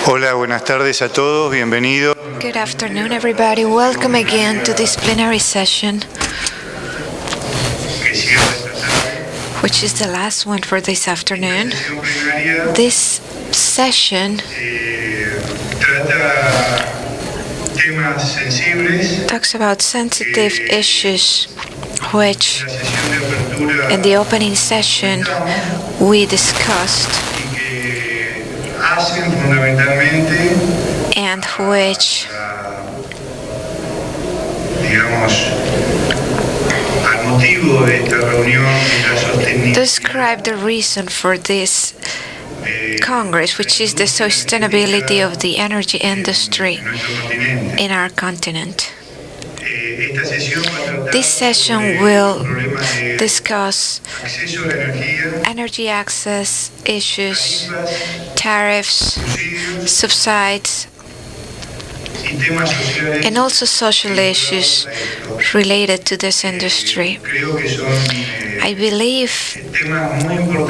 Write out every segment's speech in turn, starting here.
Hola, buenas tardes a todos, bienvenidos. Good afternoon, everybody. Welcome again to this plenary session, which is the last one for this afternoon. This session talks about sensitive issues, which in the opening session we discussed, and which describe the reason for this Congress, which is the sustainability of the energy industry in our continent. This session will discuss energy access issues, tariffs, subsidies, and also social issues related to this industry. I believe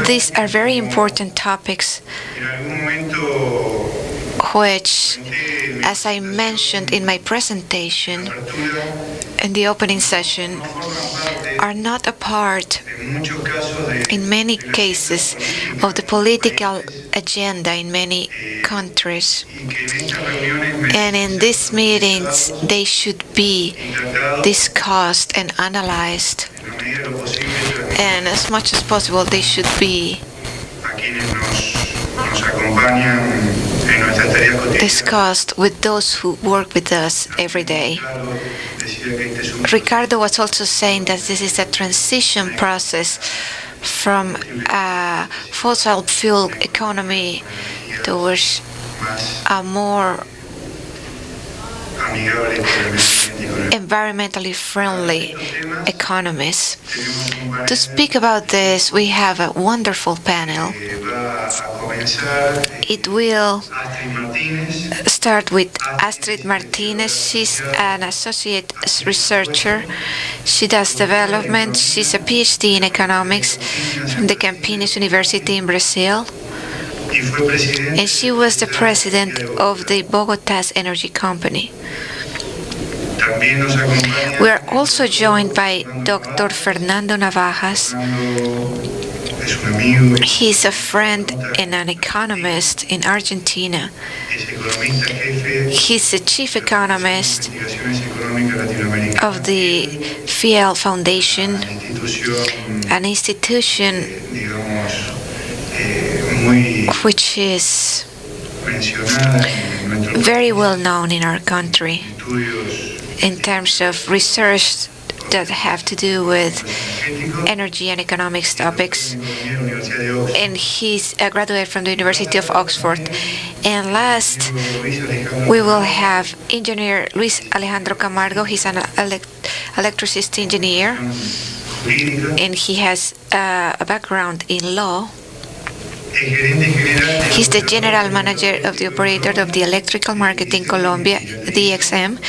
these are very important topics which, as I mentioned in my presentation in the opening session, are not a part, in many cases, of the political agenda in many countries. And in these meetings, they should be discussed and analyzed. And as much as possible, they should be discussed with those who work with us every day. Ricardo was also saying that this is a transition process from a fossil fuel economy towards a more environmentally friendly economies. To speak about this, we have a wonderful panel. It will start with Astrid Martinez. She's an associate researcher. She does development. She's a PhD in economics from the Campinas University in Brazil. And she was the president of the Bogotá's energy company. We are also joined by Dr. Fernando Navajas. He's a friend and an economist in Argentina. He's the chief economist of the FIEL Foundation, an institution which is very well known in our country in terms of research that have to do with energy and economics topics. And he's a graduate from the University of Oxford. And last, we will have engineer Luis Alejandro Camargo. He's an electricity engineer, and he has a background in law. He's the general manager of the operator of the electrical market in Colombia, DXM,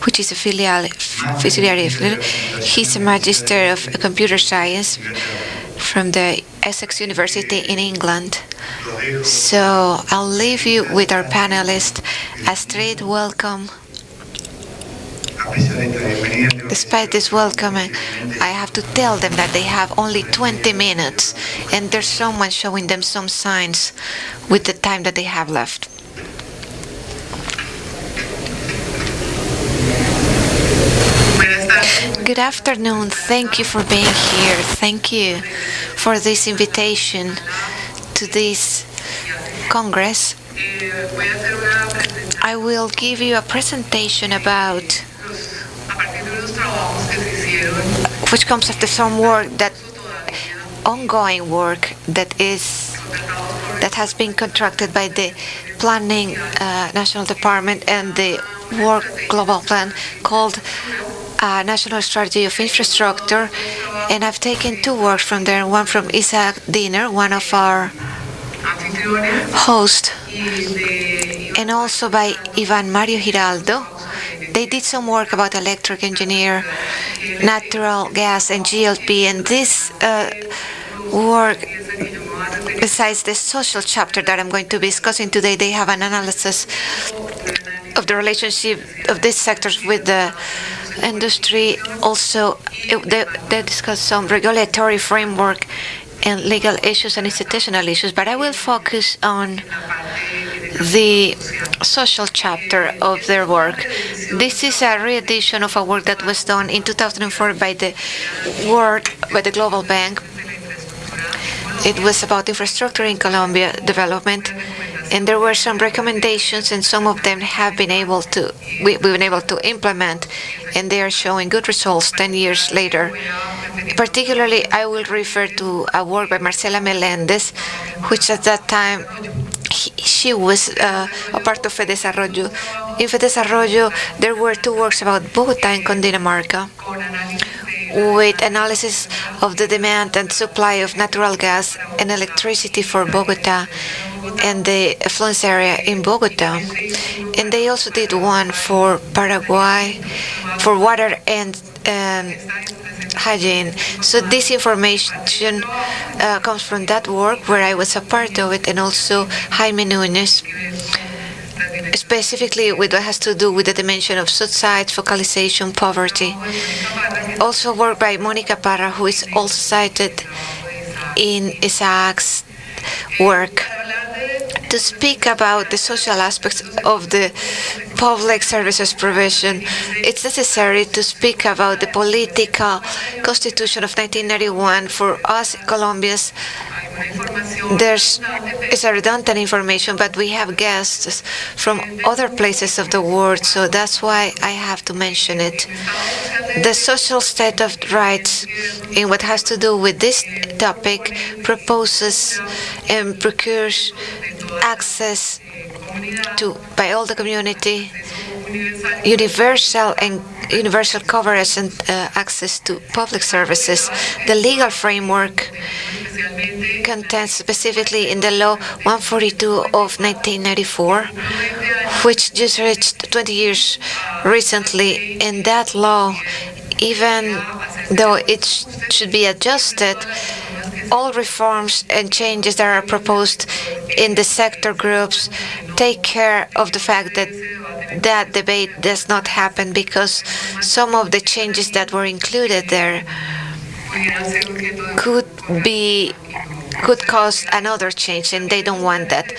which is a subsidiary. He's a magister of computer science from the Essex University in England. So I'll leave you with our panelist. Astrid, welcome. Despite this welcoming, I have to tell them that they have only 20 minutes, and there's someone showing them some signs with the time that they have left. Good afternoon. Thank you for being here. Thank you for this invitation to this Congress. I will give you a presentation about which comes after some work, that ongoing work that has been contracted by the Planning National Department and the Work Global Plan called National Strategy of Infrastructure. And I've taken two works from there, one from Isaac Diener, one of our hosts, and also by Ivan Mario Giraldo. They did some work about electric engineer, natural gas, and GLP, and this work Besides the social chapter that I'm going to be discussing today, they have an analysis of the relationship of these sectors with the industry. Also, they discuss some regulatory framework and legal issues and institutional issues, but I will focus on the social chapter of their work. This is a re-edition of a work that was done in 2004 by the Global Bank. It was about infrastructure in Colombia development, and there were some recommendations, and some of them we've been able to implement, and they are showing good results 10 years later. Particularly, I will refer to a work by Marcela Melendez, which at that time she was a part of FEDesarrollo. In FEDesarrollo, there were two works about Bogotá and Cundinamarca, with analysis of the demand and supply of natural gas and electricity for Bogotá and the affluence area in Bogotá. And they also did one for Paraguay, for water and hygiene. So this information comes from that work where I was a part of it, and also Jaime Núñez, specifically with what has to do with the dimension of subsides, focalization, poverty. Also work by Mónica Parra, who is also cited in Isaac's work. To speak about the social aspects of the public services provision, it's necessary to speak about the political constitution of 1991. For us Colombians, it's a redundant information, but we have guests from other places of the world, so that's why I have to mention it. The social state of rights, in what has to do with this topic, proposes and procures access to, by all the community, universal coverage and access to public services. The legal framework contains specifically in the law 142 of 1994, which just reached 20 years recently. In that law, even though it should be adjusted, all reforms and changes that are proposed in the sector groups take care of the fact that that debate does not happen, because some of the changes that were included there could cause another change, and they don't want that.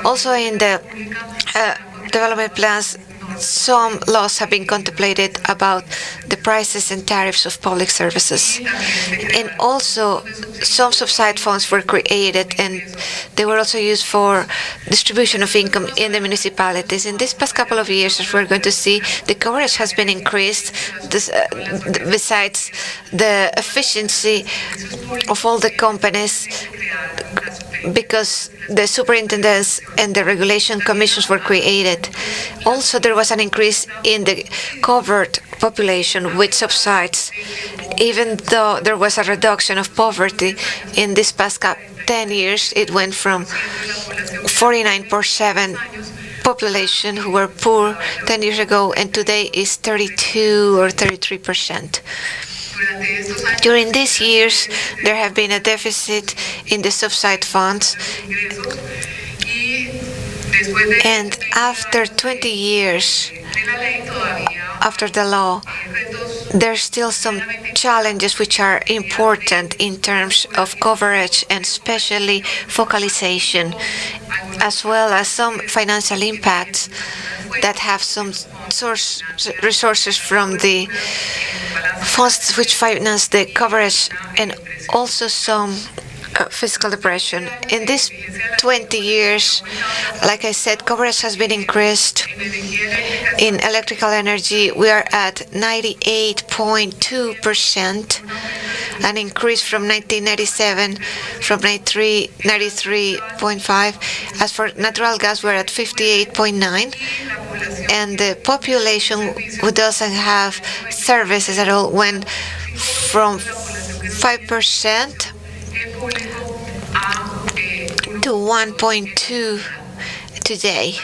Also, in the development plans, some laws have been contemplated about the prices and tariffs of public services. And also, some subside funds were created, and they were also used for distribution of income in the municipalities. In these past couple of years, as we're going to see, the coverage has been increased. Besides the efficiency of all the companies, because the superintendents and the regulation commissions were created. Also, there was an increase in the covered population with subsides, even though there was a reduction of poverty in this past 10 years. It went from 49.7% population who were poor 10 years ago, and today is 32 or 33%. During these years, there have been a deficit in the subside funds, and after 20 years after the law, there's still some challenges which are important in terms of coverage and especially focalization, as well as some financial impacts that have some resources from the funds which finance the coverage, and also some fiscal depression. In these 20 years, like I said, coverage has been increased. In electrical energy, we are at 98.2%, an increase from 1997, from 93.5. As for natural gas, we're at 58.9%. And the population who doesn't have services at all went from 5% to 1.2% today.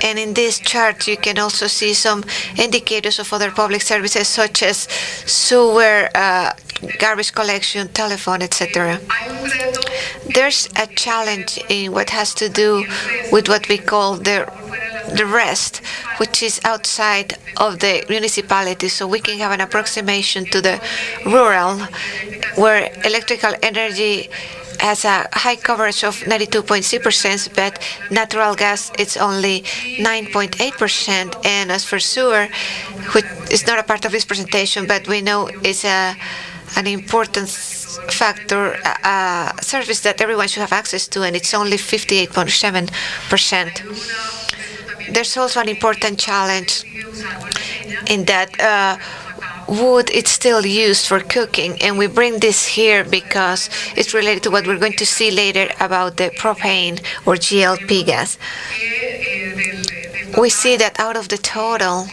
And in this chart, you can also see some indicators of other public services, such as sewer, garbage collection, telephone, etc. There's a challenge in what has to do with what we call the rest, which is outside of the municipality, so we can have an approximation to the rural, where electrical energy has a high coverage of 92.6%, but natural gas it's only 9.8%. And as for sewer, which is not a part of this presentation, but we know is an important factor, service that everyone should have access to, and it's only 58.7%. There's also an important challenge in that wood is still used for cooking, and we bring this here because it's related to what we're going to see later about the propane or GLP gas. We see that out of the total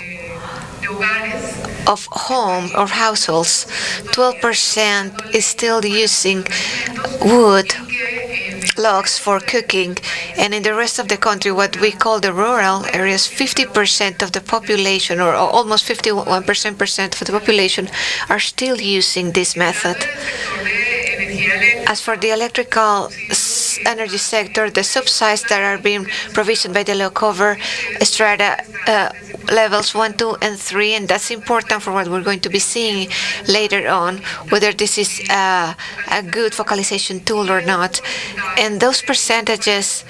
of home or households, 12% is still using wood logs for cooking, and in the rest of the country, what we call the rural areas, 50% of the population, or almost 51% of the population, are still using this method. As for the electrical energy sector, the subsidies that are being provisioned by the law cover strata levels 1, 2, and 3, and that's important for what we're going to be seeing later on, whether this is a good focalization tool or not. And those percentages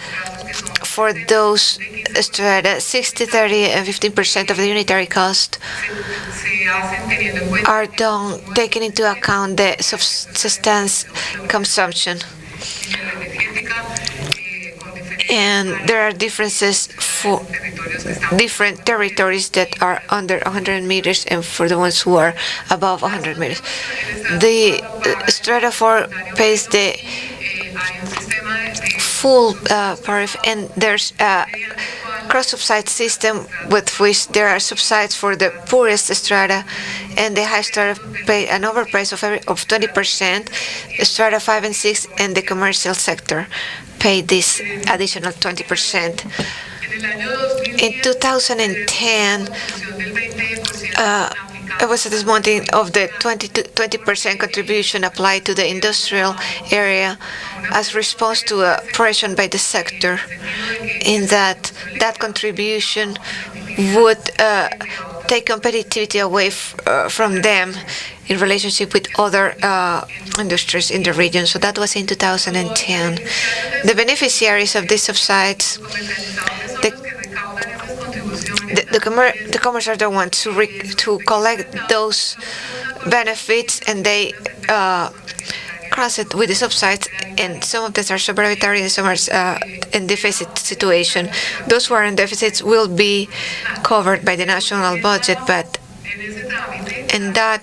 for those strata, 60, 30, and 15% of the unitary cost, are done taking into account the subsistence consumption. And there are differences for different territories that are under 100 meters and for the ones who are above 100 meters. The strata 4 pays the full tariff, and there's a cross-subside system with which there are subsides for the poorest strata, and the high strata pay an overprice of 20%, strata 5 and 6, and the commercial sector pay this additional 20%. In 2010, it was a dismounting of the 20% contribution applied to the industrial area as response to a pressure by the sector, in that contribution would take competitivity away from them in relationship with other industries in the region. So that was in 2010. The beneficiaries of these subsidies, the commerce are the ones to collect those benefits, and they cross it with the subsidies, and some of these are supervisory and some are in deficit situation. Those who are in deficits will be covered by the national budget, but in that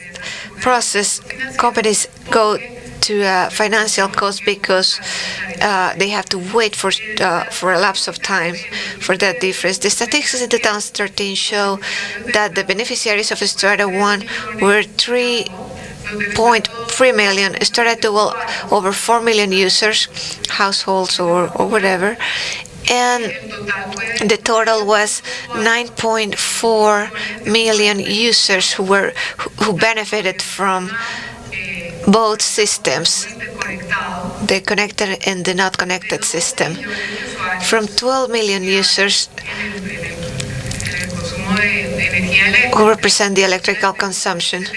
process, companies go to financial cost because they have to wait for a lapse of time for that difference. The statistics in 2013 show that the beneficiaries of Strata 1 were 3.3 million, Strata 2 over 4 million users, households or whatever, and the total was 9.4 million users who benefited from both systems, the connected and the not connected system. From 12 million users who represent the electrical consumption.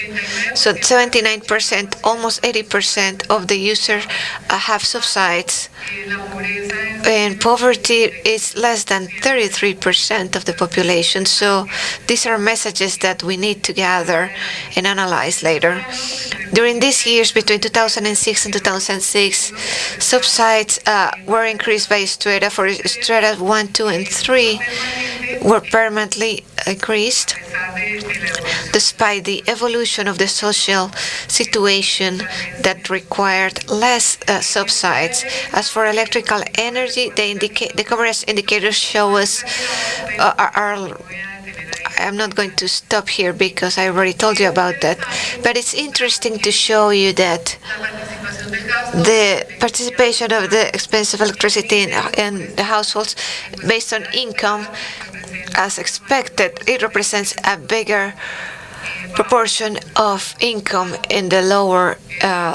So 79%, almost 80% of the users have subsidies, and poverty is less than 33% of the population. So these are messages that we need to gather and analyze later. During these years, between 2006 and 2006, subsidies were increased by strata. For strata 1, 2, and 3 were permanently increased, despite the evolution of the social situation that required less subsidies. As for electrical energy, the coverage indicators show us I'm not going to stop here because I already told you about that, but it's interesting to show you that the participation of the expensive electricity in the households based on income, as expected, it represents a bigger proportion of income in the lower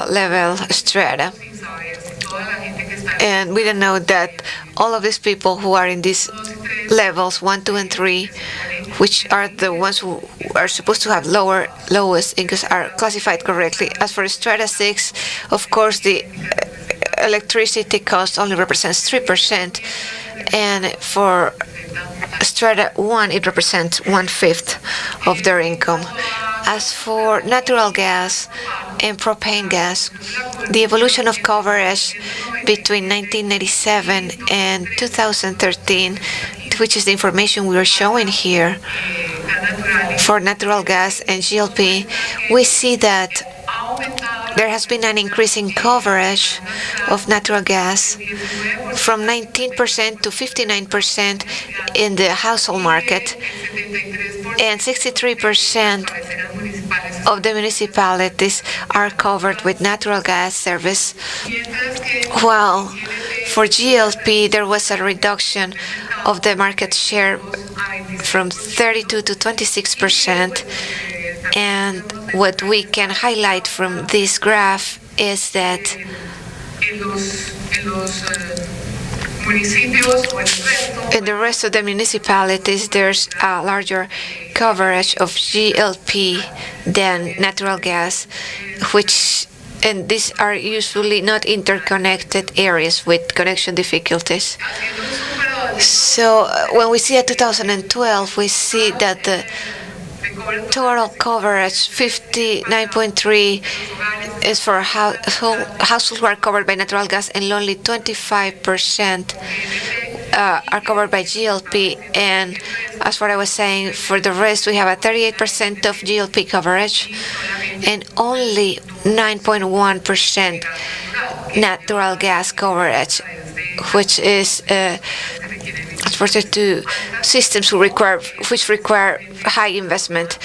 level strata. And we don't know that all of these people who are in these levels 1, 2, and 3, which are the ones who are supposed to have lowest incomes, are classified correctly. As for strata 6, of course, the electricity cost only represents 3%, and for strata 1, it represents 1/5 of their income. As for natural gas and propane gas, the evolution of coverage between 1997 and 2013, which is the information we are showing here, for natural gas and GLP, we see that there has been an increase in coverage of natural gas from 19% to 59% in the household market, and 63% of the municipalities are covered with natural gas service, while for GLP there was a reduction of the market share from 32 to 26%. And what we can highlight from this graph is that in the rest of the municipalities, there's a larger coverage of GLP than natural gas, and these are usually not interconnected areas with connection difficulties. So when we see at 2012, we see that the total coverage, 59.3, is for households who are covered by natural gas, and only 25% are covered by GLP. And as what I was saying, for the rest, we have a 38% of GLP coverage and only 9.1% natural gas coverage, which is transported to systems which require high investment,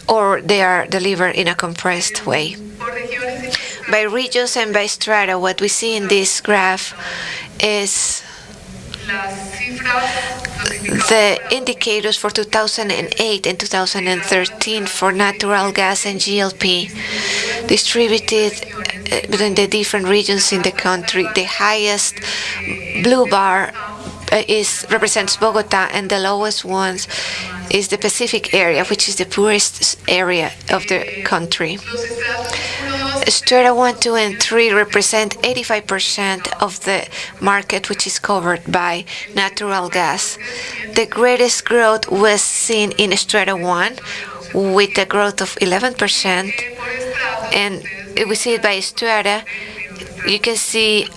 or they are delivered in a compressed way. By regions and by strata, what we see in this graph is the indicators for 2008 and 2013 for natural gas and GLP distributed between the different regions in the country. The highest blue bar represents Bogota, and the lowest ones is the Pacific area, which is the poorest area of the country. Strata 1, 2, and 3 represent 85% of the market, which is covered by natural gas. The greatest growth was seen in Strata 1, with a growth of 11%, and if we see it by strata, you can see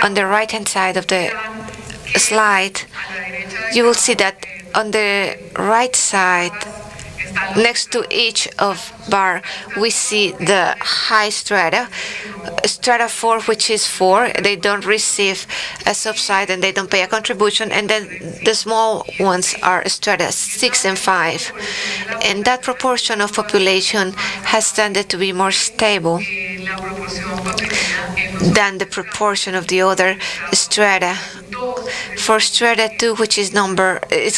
on the right-hand side of the slide, you will see that on the right side, next to each of bar, we see the high strata. Strata 4, which is 4, they don't receive a subsidy and they don't pay a contribution, and then the small ones are strata 6 and 5. And that proportion of population has tended to be more stable than the proportion of the other strata. For strata 2, which is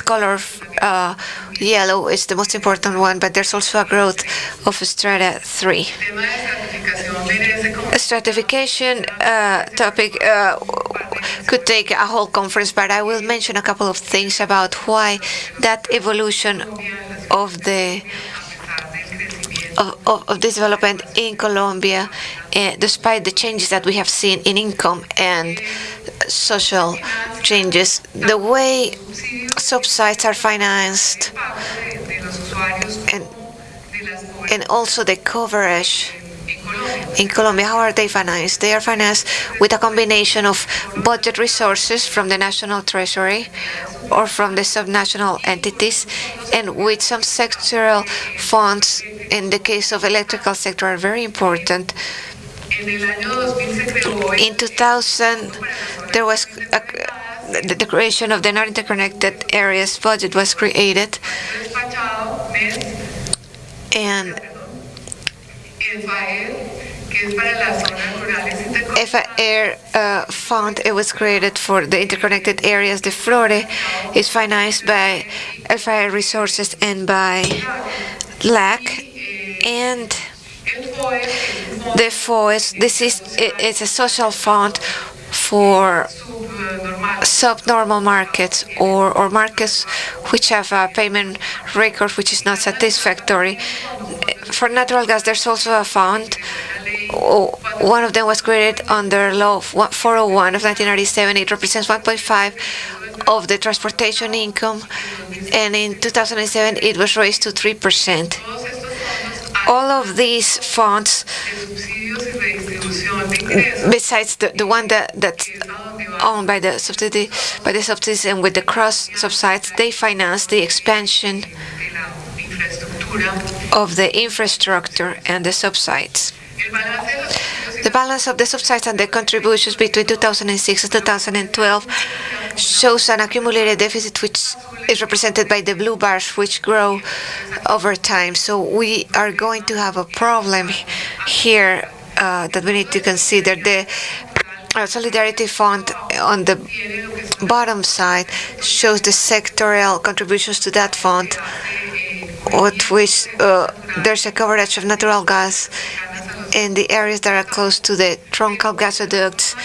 color yellow, is the most important one, but there's also a growth of strata 3. A stratification topic could take a whole conference, but I will mention a couple of things about why that evolution of this development in Colombia, despite the changes that we have seen in income and social changes, the way subsidies are financed, and also the coverage in Colombia, how are they financed? They are financed with a combination of budget resources from the national treasury or from the subnational entities, and with some sectoral funds. In the case of electrical sector, are very important. In 2000, there was the creation of the non-interconnected areas budget was created, and FAIR fund, it was created for the interconnected areas. The FLORE is financed by FAIR resources and by LAC, and The FOES, it's a social fund for subnormal markets or markets which have a payment record which is not satisfactory. For natural gas, there's also a fund. One of them was created under Law 401 of 1997. It represents 1.5 of the transportation income, and in 2007 it was raised to 3%. All of these funds, besides the one that's owned by the subsidies and with the cross subsides, they finance the expansion of the infrastructure and the subsides. The balance of the subsides and the contributions between 2006 and 2012 shows an accumulated deficit which is represented by the blue bars, which grow over time. So we are going to have a problem here that we need to consider. The Solidarity Fund on the bottom side shows the sectorial contributions to that fund, with which there's a coverage of natural gas in the areas that are close to the truncal gasoducts,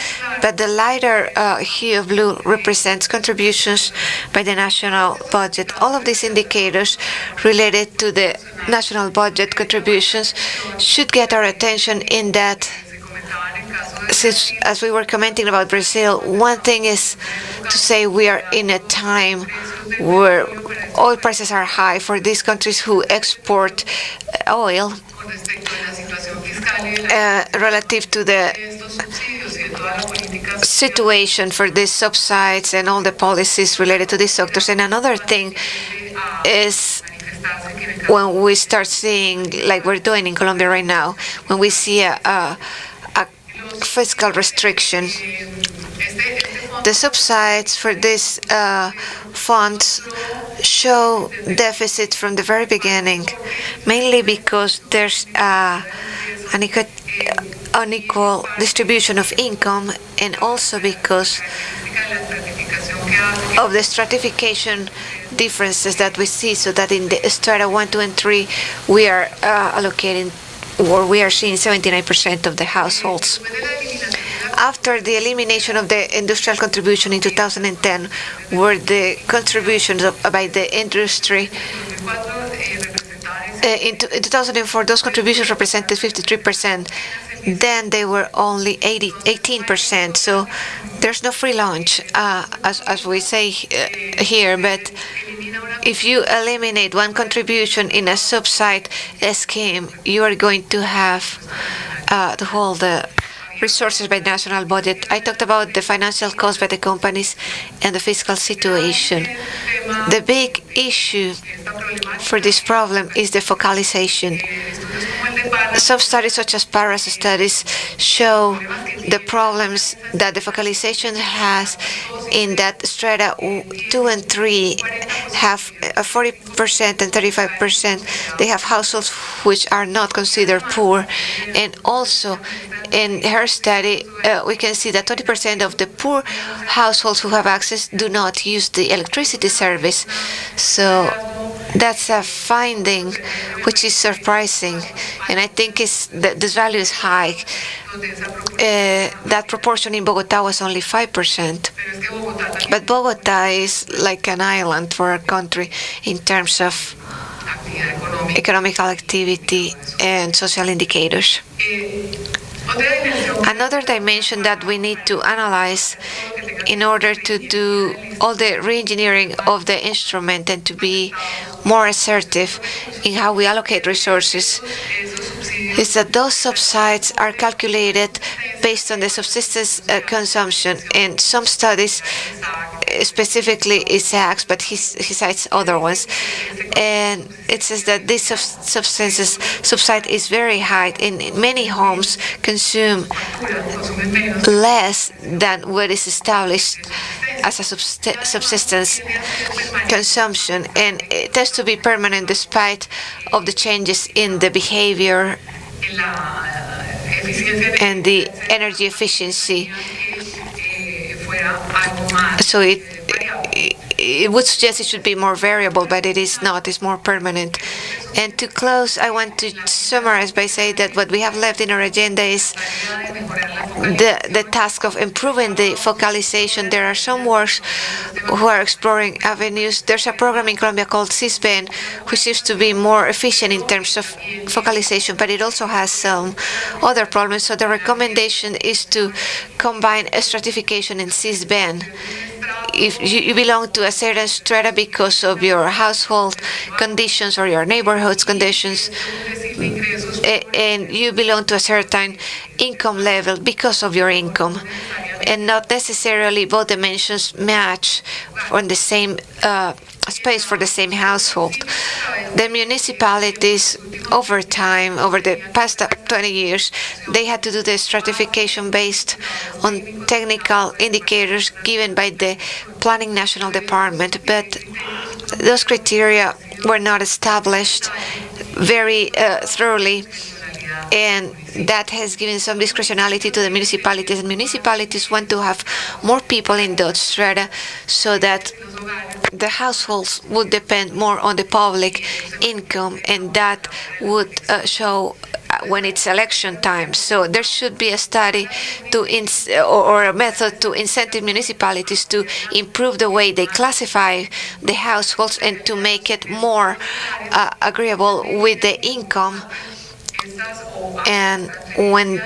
but the lighter hue of blue represents contributions by the national budget. All of these indicators related to the national budget contributions should get our attention in that, since, as we were commenting about Brazil, one thing is to say we are in a time where oil prices are high for these countries who export oil, relative to the situation for these subsides and all the policies related to these sectors. And another thing is when we start seeing, like we're doing in Colombia right now, when we see a fiscal restriction, the subsides for these funds show deficits from the very beginning, mainly because there's an unequal distribution of income, and also because of the stratification differences that we see, so that in the strata 1, 2, and 3, we are allocating, or we are seeing 79% of the households. After the elimination of the industrial contribution in 2010, where the contributions by the industry, in 2004, those contributions represented 53%. Then they were only 18%. So there's no free lunch, as we say here. But if you eliminate one contribution in a subside scheme, you are going to have to hold the resources by national budget. I talked about the financial cost by the companies and the fiscal situation. The big issue for this problem is the focalization. Some studies, such as Paras studies, show the problems that the focalization has in that strata 2 and 3 have 40% and 35%. They have households which are not considered poor. And also, in her study, we can see that 20% of the poor households who have access do not use the electricity service. So that's a finding which is surprising, and I think this value is high. That proportion in Bogotá was only 5%, but Bogotá is like an island for our country in terms of economic activity and social indicators. Another dimension that we need to analyze in order to do all the re-engineering of the instrument and to be more assertive in how we allocate resources is that those subsides are calculated based on the subsistence consumption. In some studies, specifically ISACs, but he cites other ones, and it says that this subside is very high, and many homes consume less than what is established as a subsistence consumption, and it has to be permanent despite of the changes in the behavior and the energy efficiency. So it would suggest it should be more variable, but it is not. It's more permanent. And to close, I want to summarize by saying that what we have left in our agenda is the task of improving the focalization. There are some works who are exploring avenues. There's a program in Colombia called CISBEN, which seems to be more efficient in terms of focalization, but it also has some other problems. So the recommendation is to combine stratification and CISBEN. If you belong to a certain strata because of your household conditions or your neighborhood's conditions, and you belong to a certain income level because of your income, and not necessarily both dimensions match on the same space for the same household. The municipalities, over time, over the past 20 years, they had to do the stratification based on technical indicators given by the Planning National Department, but those criteria were not established very thoroughly, and that has given some discretionality to the municipalities, and municipalities want to have more people in those strata so that the households would depend more on the public income, and that would show when it's election time. So there should be a study or a method to incentive municipalities to improve the way they classify the households and to make it more agreeable with the income. And when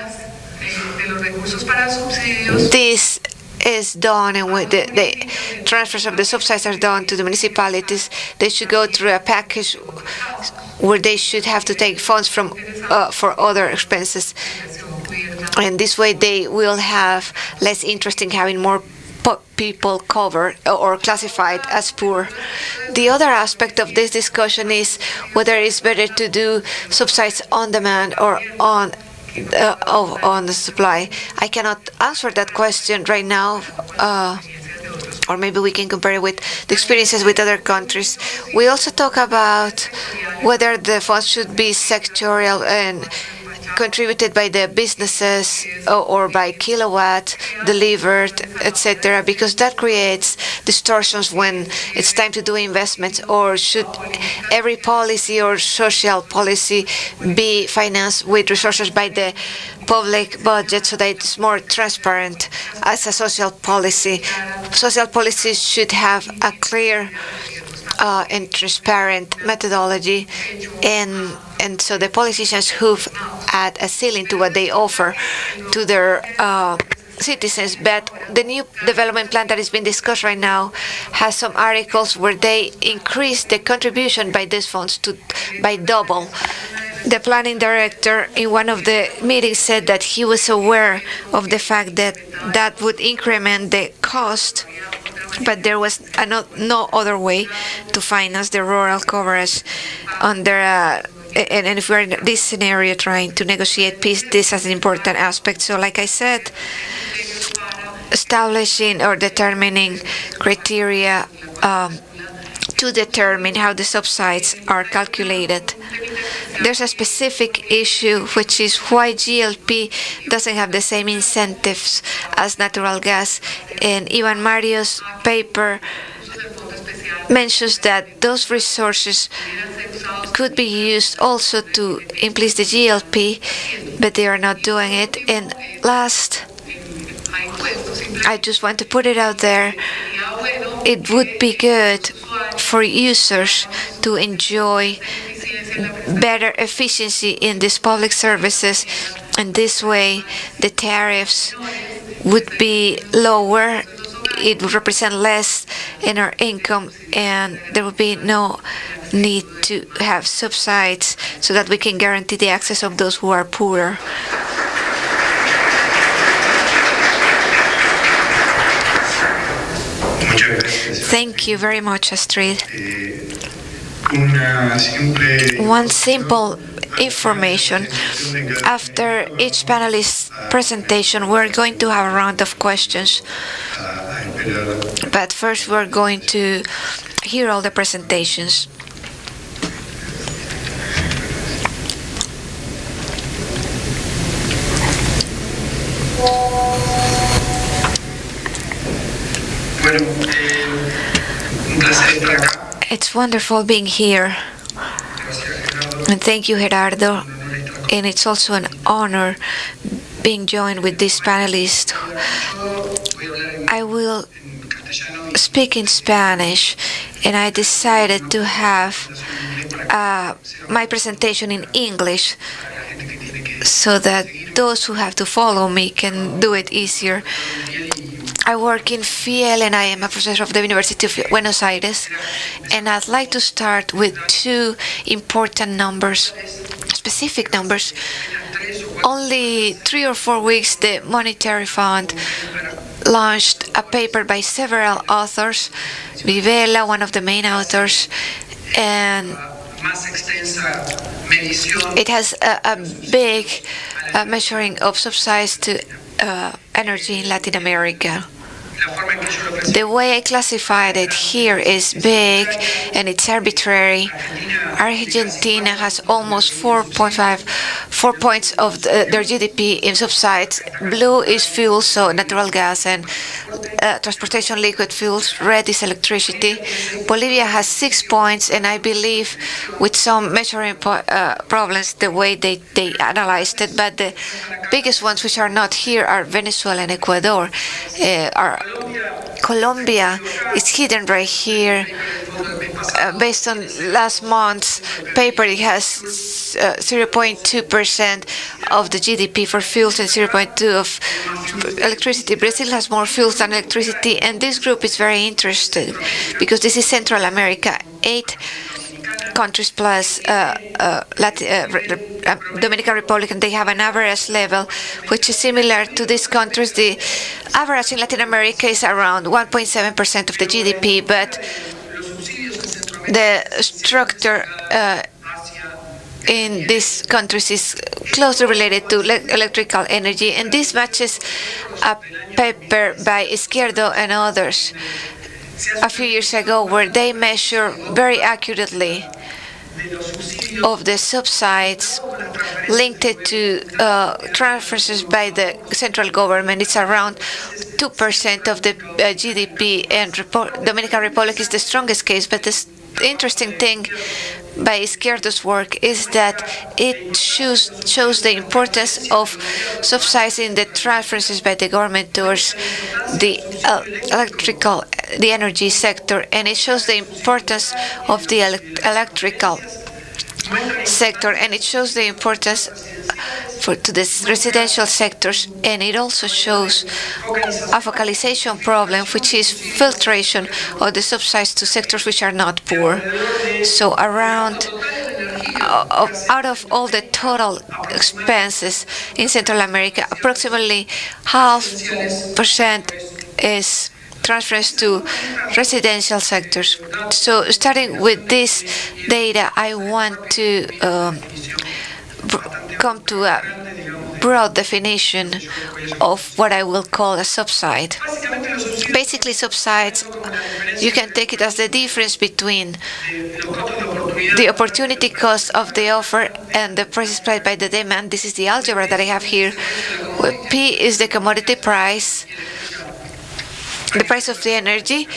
this is done and when the transfers of the subsidies are done to the municipalities, they should go through a package where they should have to take funds from for other expenses. And this way they will have less interest in having more people covered or classified as poor. The other aspect of this discussion is whether it's better to do subsidies on demand or on the supply. I cannot answer that question right now, or maybe we can compare it with the experiences with other countries. We also talk about whether the funds should be sectorial and contributed by the businesses or by kilowatt delivered, etc., because that creates distortions when it's time to do investments. Or should every policy or social policy be financed with resources by the public budget so that it's more transparent as a social policy? Social policies should have a clear and transparent methodology, and so the politicians who've add a ceiling to what they offer to their citizens. But the new development plan that is being discussed right now has some articles where they increase the contribution by these funds by double. The planning director in one of the meetings said that he was aware of the fact that that would increment the cost, but there was no other way to finance the rural coverage under and if we're in this scenario trying to negotiate peace, this is an important aspect. So like I said, establishing or determining criteria to determine how the subsidies are calculated. There's a specific issue, which is why GLP doesn't have the same incentives as natural gas. And Ivan Mario's paper mentions that those resources could be used also to increase the GLP, but they are not doing it. And last, I just want to put it out there, it would be good for users to enjoy better efficiency in these public services, and this way the tariffs would be lower, it would represent less in our income, and there would be no need to have subsidies so that we can guarantee the access of those who are poorer. Thank you very much, Astrid. One simple information. After each panelist's presentation, we're going to have a round of questions. But first, we're going to hear all the presentations. It's wonderful being here. And thank you, Gerardo. And it's also an honor being joined with this panelist. I will speak in Spanish, and I decided to have my presentation in English so that those who have to follow me can do it easier. I work in FIEL, and I am a professor of the University of Buenos Aires, and I'd like to start with two important numbers, specific numbers. Only 3 or 4 weeks, the Monetary Fund launched a paper by several authors, Vivela, one of the main authors, and it has a big measuring of subsidies to energy in Latin America. The way I classified it here is big and it's arbitrary. Argentina has almost 4 points of their GDP in subsidies. Blue is fuel, so natural gas and transportation liquid fuels. Red is electricity. Bolivia has 6 points, and I believe with some measuring problems the way they analyzed it, but the biggest ones which are not here are Venezuela and Ecuador. Colombia is hidden right here. Based on last month's paper, it has 0.2% of the GDP for fuels and 0.2% of electricity. Brazil has more fuels than electricity, and this group is very interested because this is Central America. 8 countries plus Dominican Republic, and they have an average level which is similar to these countries. The average in Latin America is around 1.7% of the GDP, but the structure in these countries is closely related to electrical energy, and this matches a paper by Izquierdo and others a few years ago where they measure very accurately of the subsidies linked to transfers by the central government. It's around 2% of the GDP, and Dominican Republic is the strongest case. But the interesting thing by Izquierdo's work is that it shows the importance of subsidizing the transfers by the government towards the the energy sector, and it shows the importance of the electrical sector, and it shows the importance to the residential sectors, and it also shows a focalization problem, which is filtration of the subsidies to sectors which are not poor. So out of all the total expenses in Central America, approximately 0.5% is transfers to residential sectors. So starting with this data, I want to come to a broad definition of what I will call a subside. Basically, subsides, you can take it as the difference between the opportunity cost of the offer and the price paid by the demand. This is the algebra that I have here. P is the commodity price, the price of the energy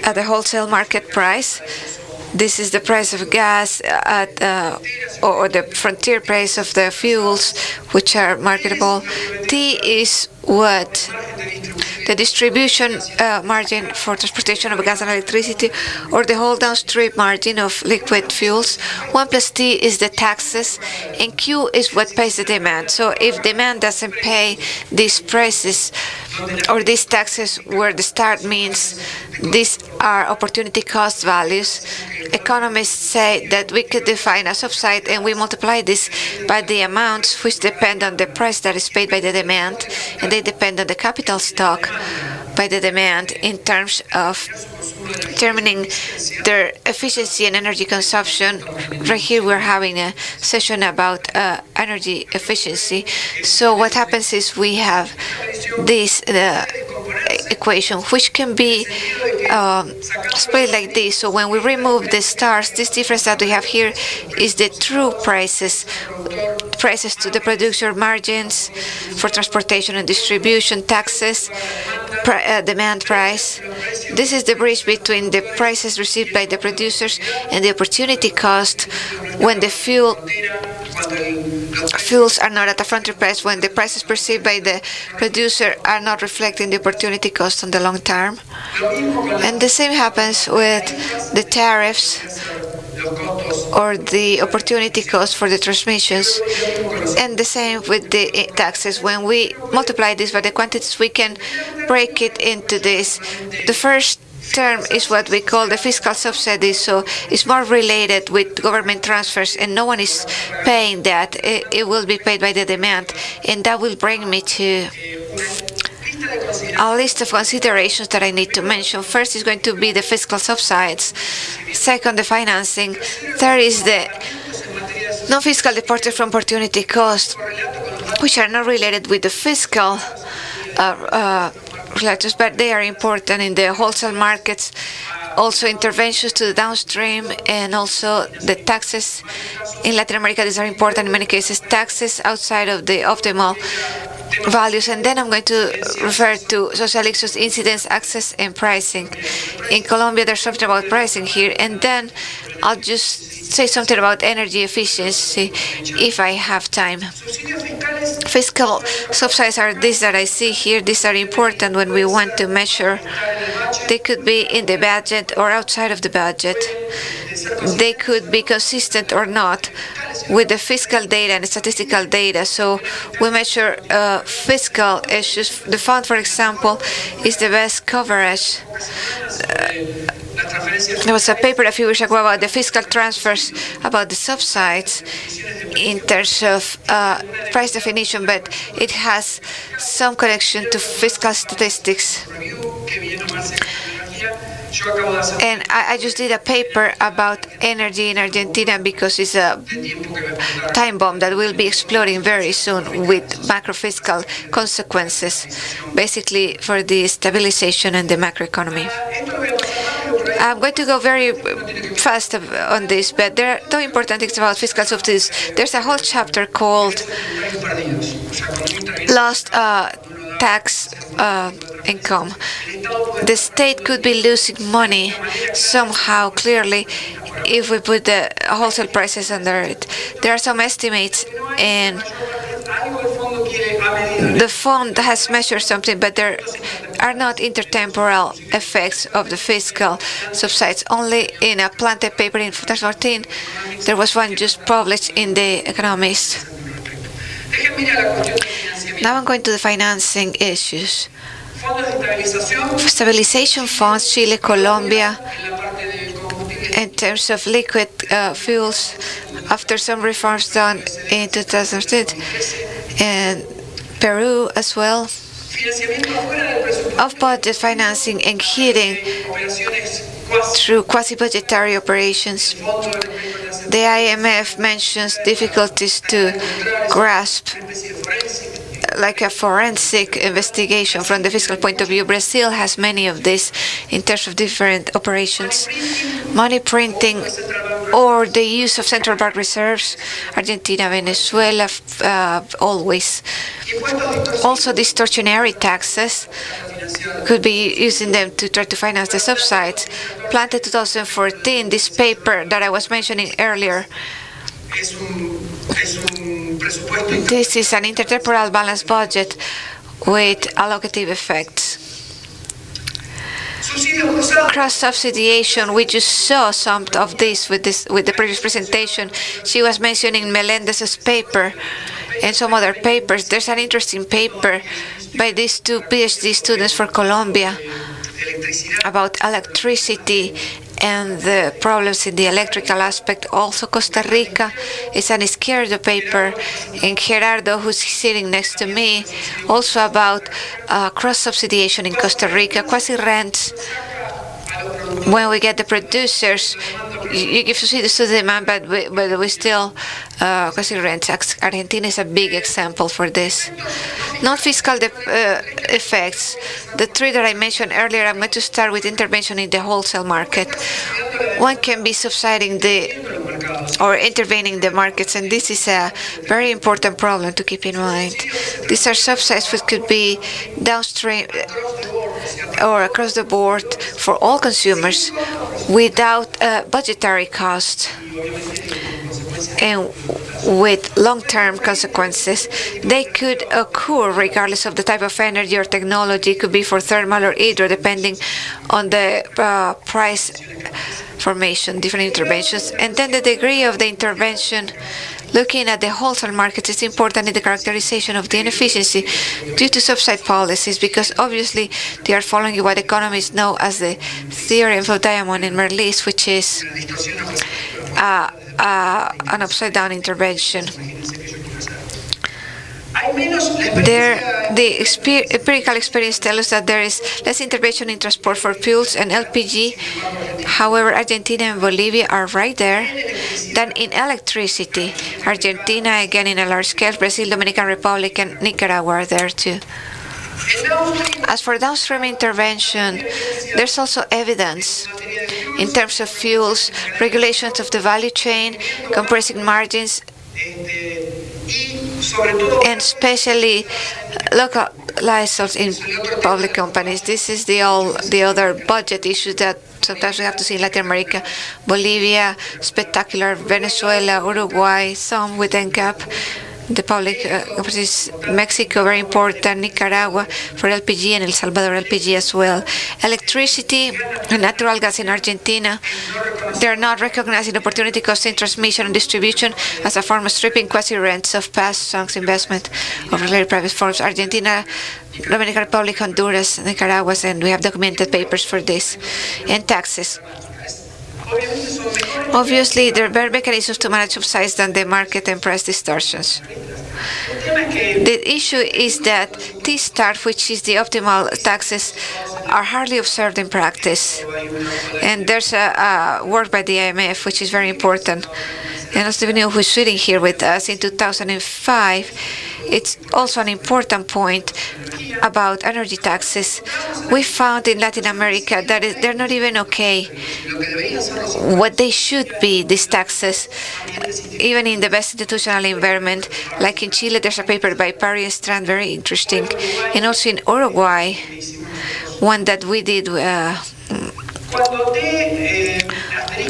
at the wholesale market price. This is the price of gas or the frontier price of the fuels which are marketable. T is what the distribution margin for transportation of gas and electricity, or the whole downstream margin of liquid fuels. 1 plus T is the taxes, and Q is what pays the demand. So if demand doesn't pay these prices or these taxes, where the start means these are opportunity cost values, economists say that we could define a subside and we multiply this by the amounts which depend on the price that is paid by the demand, and they depend on the capital stock by the demand in terms of determining their efficiency and energy consumption. Right here we're having a session about energy efficiency. So what happens is we have this equation which can be split like this. So when we remove the stars, this difference that we have here is the true prices prices to the producer, margins for transportation and distribution, taxes, demand price. This is the bridge between the prices received by the producers and the opportunity cost when the fuels are not at the frontier price, when the prices perceived by the producer are not reflecting the opportunity cost on the long term. And the same happens with the tariffs or the opportunity cost for the transmissions, and the same with the taxes. When we multiply this by the quantities, we can break it into this. The first term is what we call the fiscal subsidies, so it's more related with government transfers, and no one is paying that. It will be paid by the demand, and that will bring me to a list of considerations that I need to mention. First is going to be the fiscal subsides. Second, the financing. Third is the non-fiscal departure from opportunity cost, which are not related with the fiscal relatives, but they are important in the wholesale markets. Also, interventions to the downstream, and also the taxes in Latin America. These are important in many cases. Taxes outside of the optimal values. And then I'm going to refer to social issues, incidence, access, and pricing. In Colombia, there's something about pricing here, and then I'll just say something about energy efficiency if I have time. Fiscal subsidies are these that I see here. These are important when we want to measure. They could be in the budget or outside of the budget. They could be consistent or not with the fiscal data and statistical data. So we measure fiscal issues. The fund, for example, is the best coverage. There was a paper a few years ago about the fiscal transfers, about the subsides in terms of price definition, but it has some connection to fiscal statistics. And I just did a paper about energy in Argentina because it's a time bomb that will be exploding very soon with macro-fiscal consequences, basically for the stabilization and the macroeconomy. I'm going to go very fast on this, but there are two important things about fiscal subsidies. There's a whole chapter called Lost Tax Income. The state could be losing money somehow, clearly, if we put the wholesale prices under it. There are some estimates, and the fund has measured something, but there are not intertemporal effects of the fiscal subsides. Only in a planted paper in 2014, there was one just published in The Economist. Now I'm going to the financing issues. Stabilization funds, Chile, Colombia, in terms of liquid fuels, after some reforms done in 2010, and Peru as well, off-budget financing and heating through quasi-budgetary operations. The IMF mentions difficulties to grasp, like a forensic investigation from the fiscal point of view. Brazil has many of these in terms of different operations. Money printing or the use of central bank reserves, Argentina, Venezuela, always. Also, distortionary taxes, could be using them to try to finance the subsides. Planted 2014, this paper that I was mentioning earlier, this is an intertemporal balanced budget with allocative effects. Cross-subsidiation, we just saw some of this with the previous presentation. She was mentioning Melendez's paper and some other papers. There's an interesting paper by these two PhD students for Colombia about electricity and the problems in the electrical aspect. Also, Costa Rica is an Izquierdo paper, and Gerardo, who's sitting next to me, also about cross-subsidiation in Costa Rica, quasi-rents. When we get the producers, you give subsidies to the demand, but we still quasi-rents. Argentina is a big example for this. Non-fiscal effects, the three that I mentioned earlier. I'm going to start with intervention in the wholesale market. One can be subsidizing the or intervening in the markets, and this is a very important problem to keep in mind. These are subsidies which could be downstream or across the board for all consumers without budgetary cost and with long-term consequences. They could occur regardless of the type of energy or technology. It could be for thermal or hydro, depending on the price formation, different interventions. And then the degree of the intervention, looking at the wholesale markets, is important in the characterization of the inefficiency due to subsidy policies, because obviously they are following what economists know as the theorem of Diamond and Merlis, which is an upside-down intervention. The empirical experience tells us that there is less intervention in transport for fuels and LPG. However, Argentina and Bolivia are right there. Than in electricity. Argentina, again, in a large scale. Brazil, Dominican Republic, and Nicaragua are there too. As for downstream intervention, there's also evidence in terms of fuels, regulations of the value chain, compressing margins, and especially localized in public companies. This is the other budget issue that sometimes we have to see in Latin America. Bolivia, spectacular. Venezuela, Uruguay, some with NCAP. The public Mexico, very important. Nicaragua for LPG, and El Salvador LPG as well. Electricity and natural gas in Argentina, they are not recognizing opportunity cost in transmission and distribution as a form of stripping quasi-rents of past songs investment of related private firms. Argentina, Dominican Republic, Honduras, Nicaragua, and we have documented papers for this. And taxes. Obviously, there are better mechanisms to manage subsidies than the market and price distortions. The issue is that T-start, which is the optimal taxes, are hardly observed in practice. And there's a work by the IMF, which is very important. And Astrid, who is sitting here with us in 2005, it's also an important point about energy taxes. We found in Latin America that they're not even okay what they should be, these taxes, even in the best institutional environment. Like in Chile, there's a paper by Parry and Strand, very interesting. And also in Uruguay, one that we did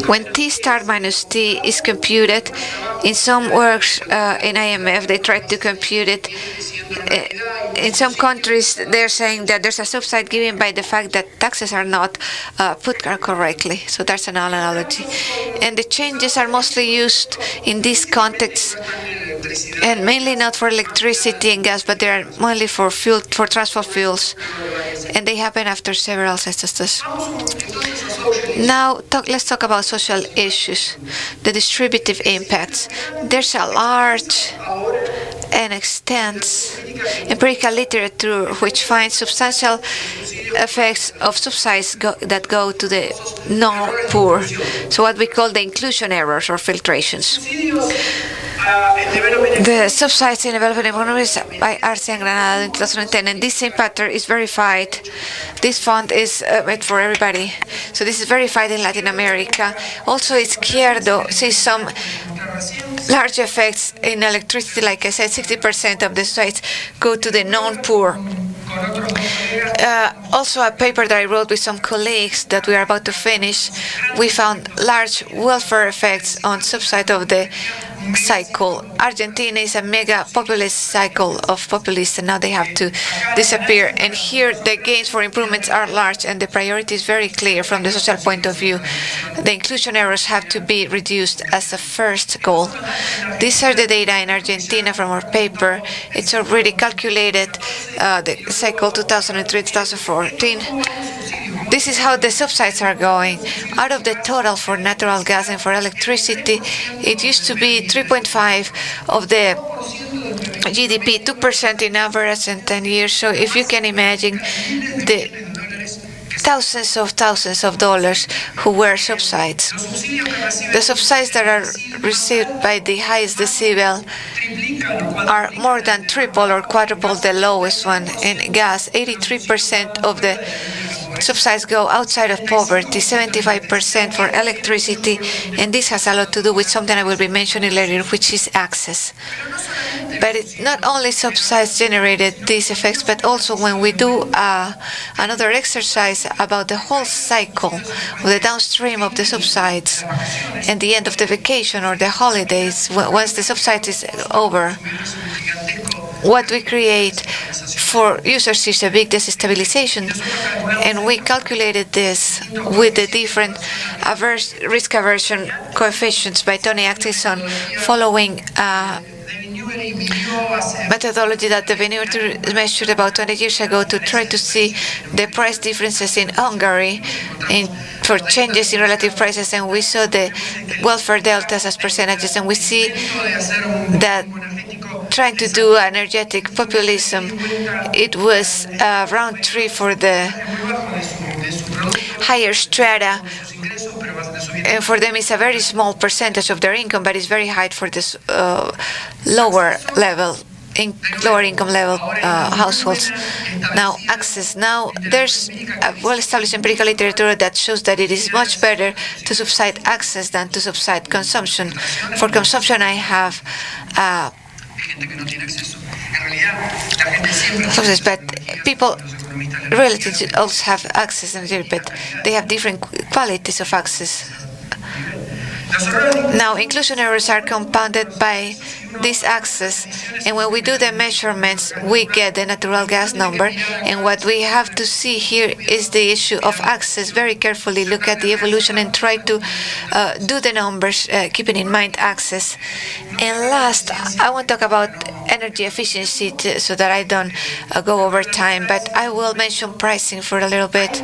when T star minus T is computed, in some works in IMF, they tried to compute it. In some countries, they're saying that there's a subside given by the fact that taxes are not put correctly. So that's an analogy. And the changes are mostly used in this context, and mainly not for electricity and gas, but they are mainly for fuel, for transport fuels. And they happen after several censuses. Now, let's talk about social issues, the distributive impacts. There's a large and extensive empirical literature which finds substantial effects of subsidies that go to the non-poor, so what we call the inclusion errors or filtrations. The subsidies in developing economies by Arce and Granada in 2010, and this same pattern is verified. This fund is made for everybody, so this is verified in Latin America. Also, Izquierdo sees some large effects in electricity. Like I said, 60% of the sites go to the non-poor. Also, a paper that I wrote with some colleagues that we are about to finish, we found large welfare effects on subside of the cycle. Argentina is a mega populist cycle of populists, and now they have to disappear. And here the gains for improvements are large, and the priority is very clear from the social point of view. The inclusion errors have to be reduced as a first goal. These are the data in Argentina from our paper. It's already calculated, the cycle 2003-2014. This is how the subsides are going. Out of the total for natural gas and for electricity, it used to be 3.5 of the GDP, 2% in average in 10 years. So if you can imagine the thousands of dollars who were subsides. The subsides that are received by the highest decibel are more than triple or quadruple the lowest one. In gas, 83% of the subsidies go outside of poverty, 75% for electricity, and this has a lot to do with something I will be mentioning later, which is access. But it not only subsidies generated these effects, but also when we do another exercise about the whole cycle of the downstream of the subsidies and the end of the vacation or the holidays, once the subsidy is over, what we create for users is a big destabilization, and we calculated this with the different risk aversion coefficients by Tony Atkinson, following methodology that the Venue measured about 20 years ago to try to see the price differences in Hungary for changes in relative prices, and we saw the welfare deltas as percentages, and we see that trying to do energetic populism, it was round 3 for the higher strata, and for them it's a very small percentage of their income, but it's very high for this lower income level households. Now, access. Now, there's a well-established empirical literature that shows that it is much better to subside access than to subside consumption. For consumption, I have subsidies, but people relatively also have access, but they have different qualities of access. Now, inclusion errors are compounded by this access, and when we do the measurements, we get the natural gas number, and what we have to see here is the issue of access. Very carefully look at the evolution and try to do the numbers, keeping in mind access. And last, I want to talk about energy efficiency so that I don't go over time, but I will mention pricing for a little bit.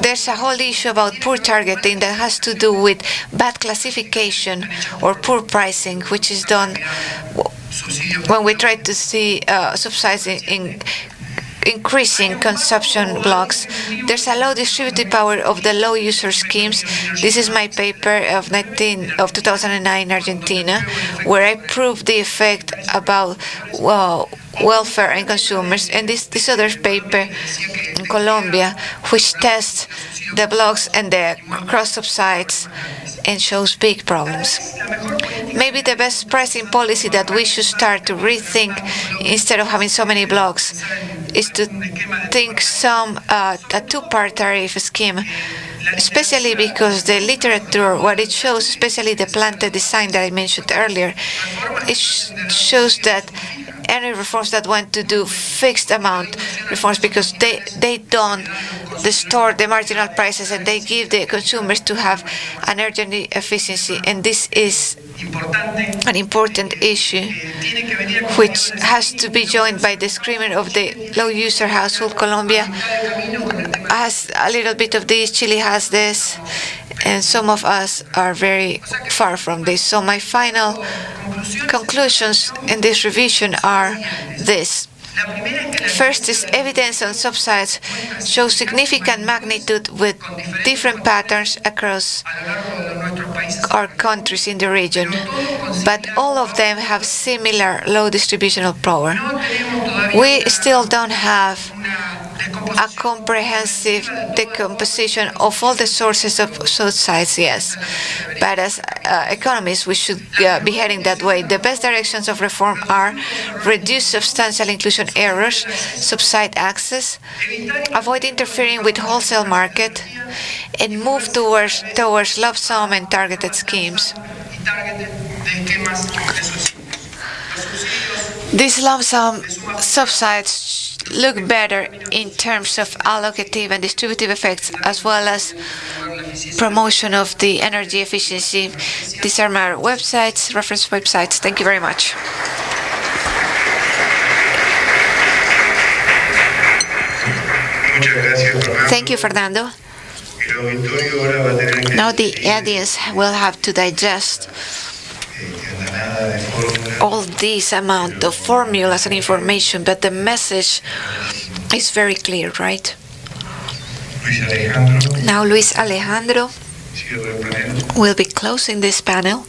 There's a whole issue about poor targeting that has to do with bad classification or poor pricing, which is done when we try to see subsidizing in increasing consumption blocks. There's a low distributive power of the low user schemes. This is my paper of 2009 in Argentina, where I proved the effect about welfare and consumers. And this other paper in Colombia, which tests the blocks and the cross subsides and shows big problems. Maybe the best pricing policy that we should start to rethink, instead of having so many blocks, is to think a two-part tariff scheme, especially because the literature, what it shows, especially the planted design that I mentioned earlier, it shows that any reforms that want to do fixed amount reforms, because they don't distort the marginal prices, and they give the consumers to have an energy efficiency, and this is an important issue which has to be joined by the screening of the low user household. Colombia has a little bit of this, Chile has this, and some of us are very far from this. So my final conclusions in this revision are this. First is evidence on subsides shows significant magnitude with different patterns across our countries in the region, but all of them have similar low distributional power. We still don't have a comprehensive decomposition of all the sources of subsides, yes. But as economists, we should be heading that way. The best directions of reform are reduce substantial inclusion errors, subside access, avoid interfering with wholesale market, and move towards lump sum and targeted schemes. These lump sum subsides look better in terms of allocative and distributive effects, as well as promotion of the energy efficiency. These are my websites, reference websites. Thank you very much. Thank you, Fernando. Now the audience will have to digest all this amount of formulas and information, but the message is very clear, right? Now Luis Alejandro will be closing this panel.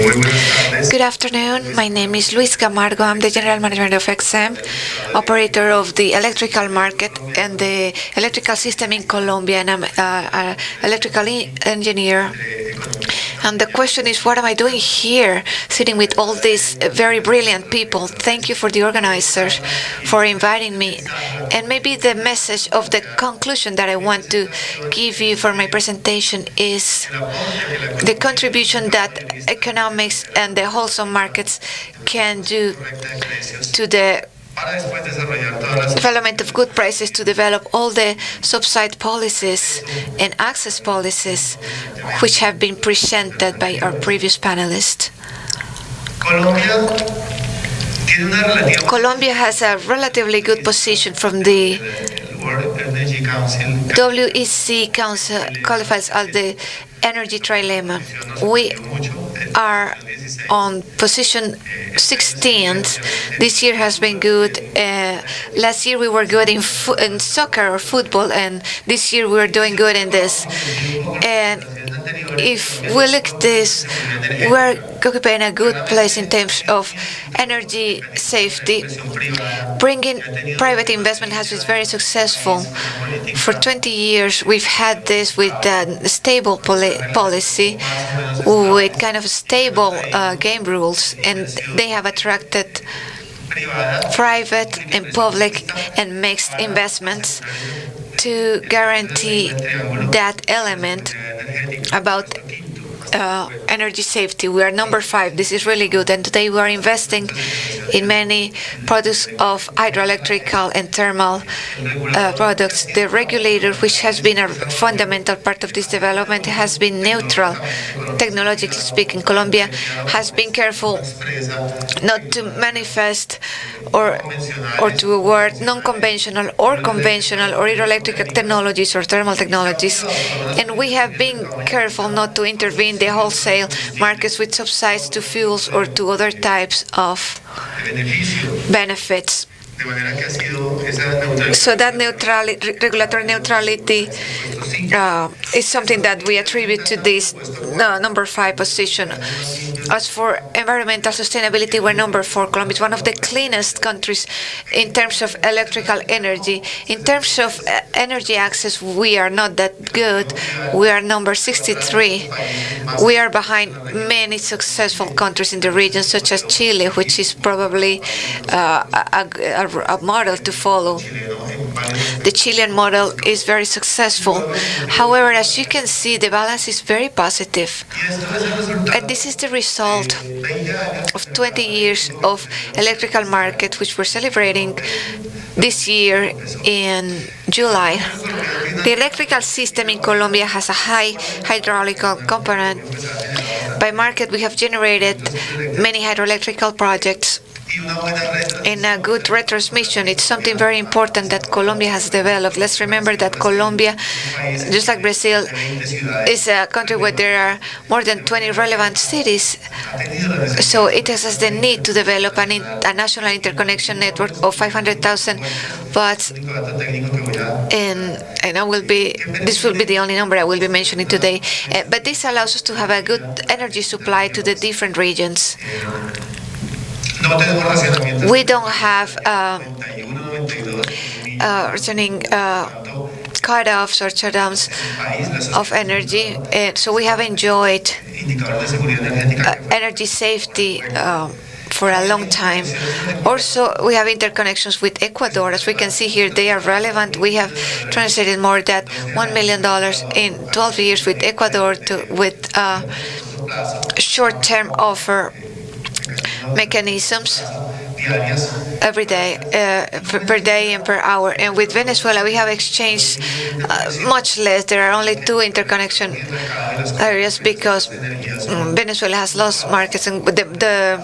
Good afternoon. My name is Luis Camargo. I'm the General Manager of XM, operator of the electrical market and the electrical system in Colombia, and I'm an electrical engineer. And the question is, what am I doing here, sitting with all these very brilliant people? Thank you for the organizers for inviting me. And maybe the message of the conclusion that I want to give you for my presentation is the contribution that economics and the wholesome markets can do to the development of good prices, to develop all the subsidy policies and access policies which have been presented by our previous panelists. Colombia has a relatively good position from the WEC Council qualifies as the energy trilemma. We are on position 16th. This year has been good. Last year we were good in soccer or football, and this year we're doing good in this. And if we look at this, we're occupying a good place in terms of energy safety. Bringing private investment has been very successful. For 20 years, we've had this with a stable policy, with kind of stable game rules, and they have attracted private and public and mixed investments to guarantee that element about energy safety. We are number 5. This is really good. And today we are investing in many products of hydroelectrical and thermal products. The regulator, which has been a fundamental part of this development, has been neutral. Technologically speaking, Colombia has been careful not to manifest or to award non-conventional or conventional or hydroelectric technologies or thermal technologies. And we have been careful not to intervene the wholesale markets with subsidies to fuels or to other types of benefits. So that regulatory neutrality is something that we attribute to this number 5 position. As for environmental sustainability, we're number 4. Colombia is one of the cleanest countries in terms of electrical energy. In terms of energy access, we are not that good. We are number 63. We are behind many successful countries in the region, such as Chile, which is probably a model to follow. The Chilean model is very successful. However, as you can see, the balance is very positive. And this is the result of 20 years of electrical market, which we're celebrating this year in July. The electrical system in Colombia has a high hydraulical component. By market, we have generated many hydroelectrical projects. In a good retransmission, it's something very important that Colombia has developed. Let's remember that Colombia, just like Brazil, is a country where there are more than 20 relevant cities. So it has the need to develop a national interconnection network of 500,000 watts. And this will be the only number I will be mentioning today. But this allows us to have a good energy supply to the different regions. We don't have cut-offs or shutdowns of energy, so we have enjoyed energy safety for a long time. Also, we have interconnections with Ecuador. As we can see here, they are relevant. We have translated more than $1 million in 12 years with Ecuador with short-term offer mechanisms every day, per day and per hour. And with Venezuela, we have exchanged much less. There are only 2 interconnection areas because Venezuela has lost markets, and the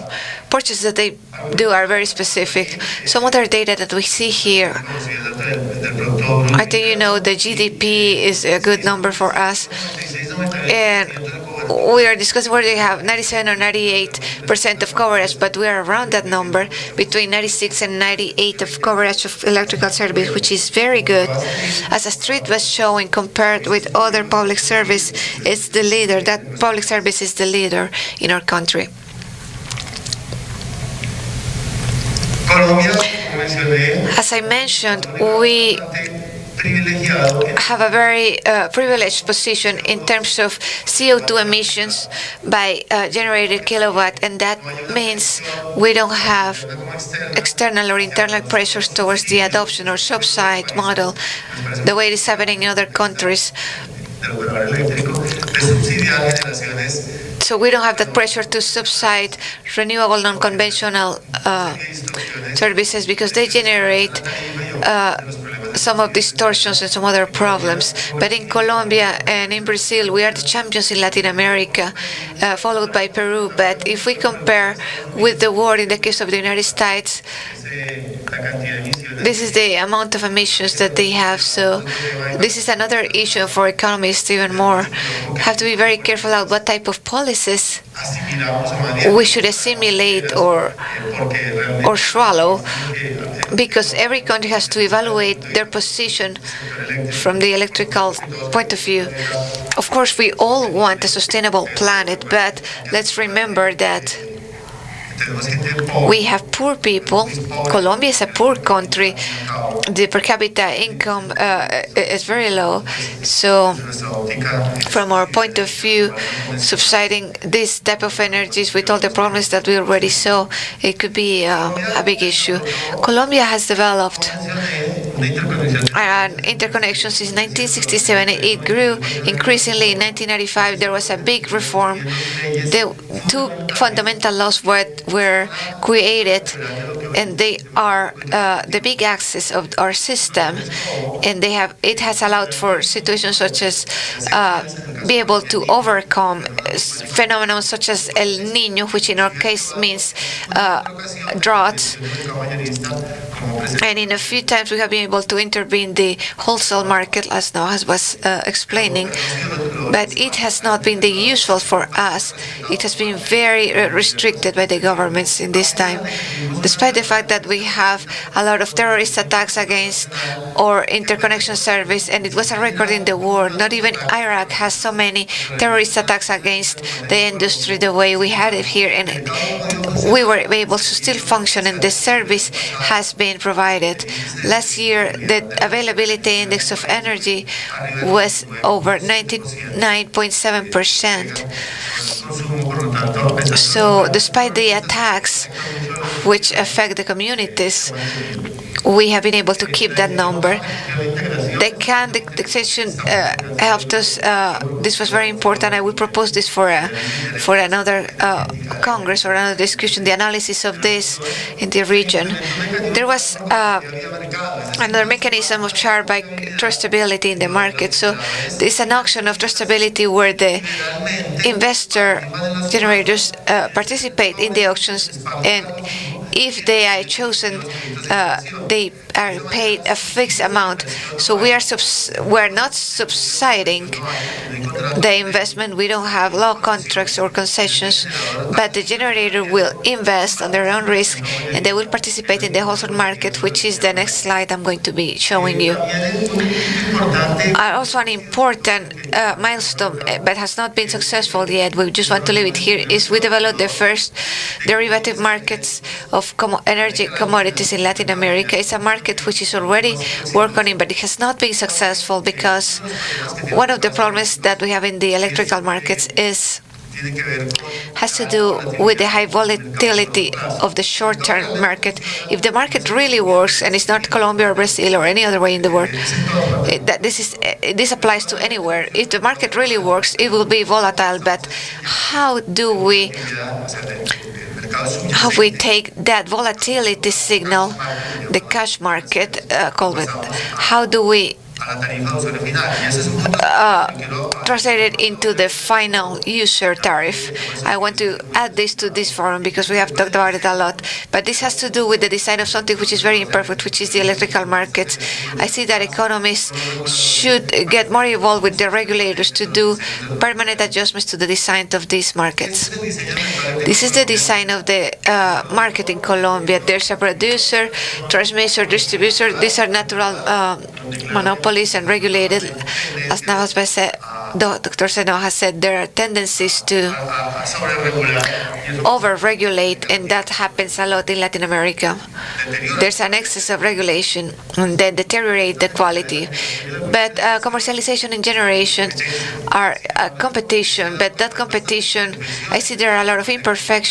purchases that they do are very specific. Some other data that we see here, I think you know the GDP is a good number for us. And we are discussing whether they have 97 or 98% of coverage, but we are around that number, between 96 and 98 of coverage of electrical service, which is very good. As Astrid was showing, compared with other public service, it's the leader. That public service is the leader in our country. As I mentioned, we have a very privileged position in terms of CO2 emissions by generated kilowatt, and that means we don't have external or internal pressures towards the adoption or subsidy model, the way it is happening in other countries. So we don't have that pressure to subsidy renewable non-conventional services because they generate some of distortions and some other problems. But in Colombia and in Brazil, we are the champions in Latin America, followed by Peru. But if we compare with the world, in the case of the United States, this is the amount of emissions that they have. So this is another issue for economists even more. Have to be very careful about what type of policies we should assimilate or swallow, because every country has to evaluate their position from the electrical point of view. Of course, we all want a sustainable planet, but let's remember that we have poor people. Colombia is a poor country. The per capita income is very low. So from our point of view, subsidizing this type of energies with all the problems that we already saw, it could be a big issue. Colombia has developed interconnections since 1967. It grew increasingly. In 1995, there was a big reform. The two fundamental laws were created, and they are the big axis of our system, and it has allowed for situations such as be able to overcome phenomena such as El Niño, which in our case means droughts. And in a few times we have been able to intervene the wholesale market, as Navajas was explaining, but it has not been the usual for us. It has been very restricted by the governments in this time, despite the fact that we have a lot of terrorist attacks against our interconnection service, and it was a record in the world. Not even Iraq has so many terrorist attacks against the industry the way we had it here, and we were able to still function, and the service has been provided. Last year, the availability index of energy was over 99.7%. So despite the attacks which affect the communities, we have been able to keep that number. The taxation helped us. This was very important. I will propose this for another Congress or another discussion, the analysis of this in the region. There was another mechanism of chart by trustability in the market. So there's an auction of trustability where the investor generators participate in the auctions, and if they are chosen, they are paid a fixed amount. So we're not subsidizing the investment. We don't have law contracts or concessions, but the generator will invest on their own risk, and they will participate in the wholesale market, which is the next slide I'm going to be showing you. Also, an important milestone, but has not been successful yet, we just want to leave it here, is we developed the first derivative markets of energy commodities in Latin America. It's a market which is already working, but it has not been successful because one of the problems that we have in the electrical markets has to do with the high volatility of the short-term market. If the market really works, and it's not Colombia or Brazil or any other way in the world, this applies to anywhere. If the market really works, it will be volatile. But how we take that volatility signal, the cash market, call it, how do we translated into the final user tariff. I want to add this to this forum because we have talked about it a lot. But this has to do with the design of something which is very imperfect, which is the electrical markets. I see that economists should get more involved with the regulators to do permanent adjustments to the design of these markets. This is the design of the market in Colombia. There's a producer, transmitter, distributor. These are natural monopolies and regulated. As Navajas said, Dr. Seno has said, there are tendencies to over-regulate, and that happens a lot in Latin America. There's an excess of regulation and then deteriorate the quality. But commercialization and generation are a competition, but that competition, I see there are a lot of imperfections